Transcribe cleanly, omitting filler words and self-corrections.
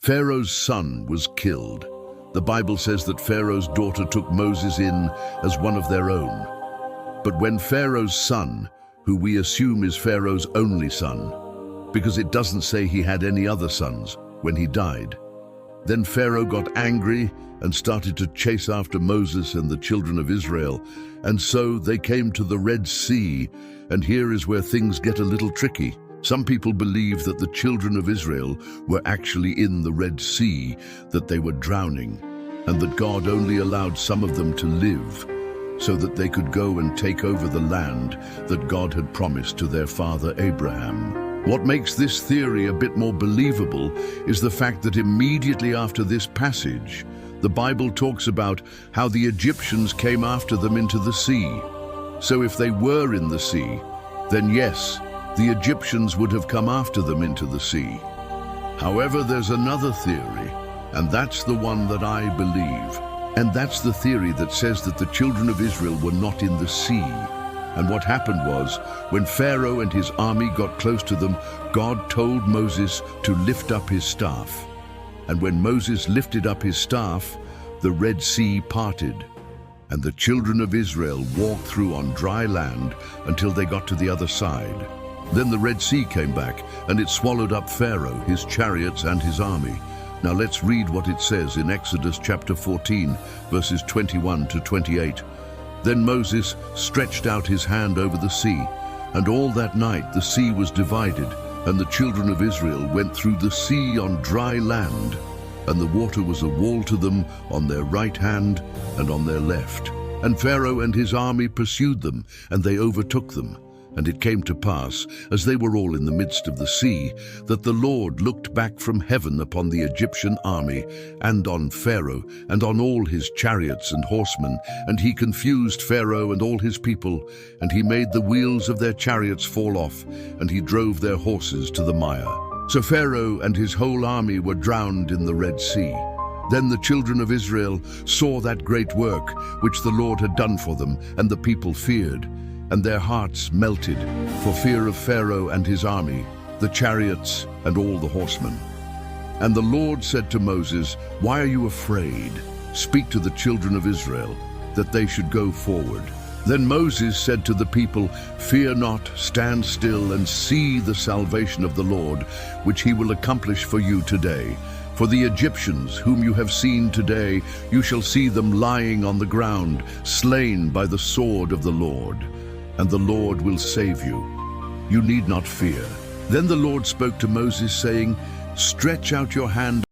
Pharaoh's son was killed. The Bible says that Pharaoh's daughter took Moses in as one of their own. But when Pharaoh's son, who we assume is Pharaoh's only son, because it doesn't say he had any other sons, when he died, then Pharaoh got angry and started to chase after Moses and the children of Israel. And so they came to the Red Sea, and here is where things get a little tricky. Some people believe that the children of Israel were actually in the Red Sea, that they were drowning, and that God only allowed some of them to live so that they could go and take over the land that God had promised to their father Abraham. What makes this theory a bit more believable is the fact that immediately after this passage, the Bible talks about how the Egyptians came after them into the sea. So if they were in the sea, then yes, the Egyptians would have come after them into the sea. However, there's another theory, and that's the one that I believe. And that's the theory that says that the children of Israel were not in the sea. And what happened was, when Pharaoh and his army got close to them, God told Moses to lift up his staff. And when Moses lifted up his staff, the Red Sea parted, and the children of Israel walked through on dry land until they got to the other side. Then the Red Sea came back, and it swallowed up Pharaoh, his chariots, and his army. Now let's read what it says in Exodus chapter 14, verses 21 to 28. Then Moses stretched out his hand over the sea, and all that night the sea was divided, and the children of Israel went through the sea on dry land, and the water was a wall to them on their right hand and on their left. And Pharaoh and his army pursued them, and they overtook them. And it came to pass, as they were all in the midst of the sea, that the Lord looked back from heaven upon the Egyptian army, and on Pharaoh, and on all his chariots and horsemen, and he confused Pharaoh and all his people, and he made the wheels of their chariots fall off, and he drove their horses to the mire. So Pharaoh and his whole army were drowned in the Red Sea. Then the children of Israel saw that great work which the Lord had done for them, and the people feared. And their hearts melted for fear of Pharaoh and his army, the chariots and all the horsemen. And the Lord said to Moses, "Why are you afraid? Speak to the children of Israel, that they should go forward." Then Moses said to the people, "Fear not, stand still and see the salvation of the Lord, which he will accomplish for you today. For the Egyptians whom you have seen today, you shall see them lying on the ground, slain by the sword of the Lord. And the Lord will save you. You need not fear." Then the Lord spoke to Moses, saying, "Stretch out your hand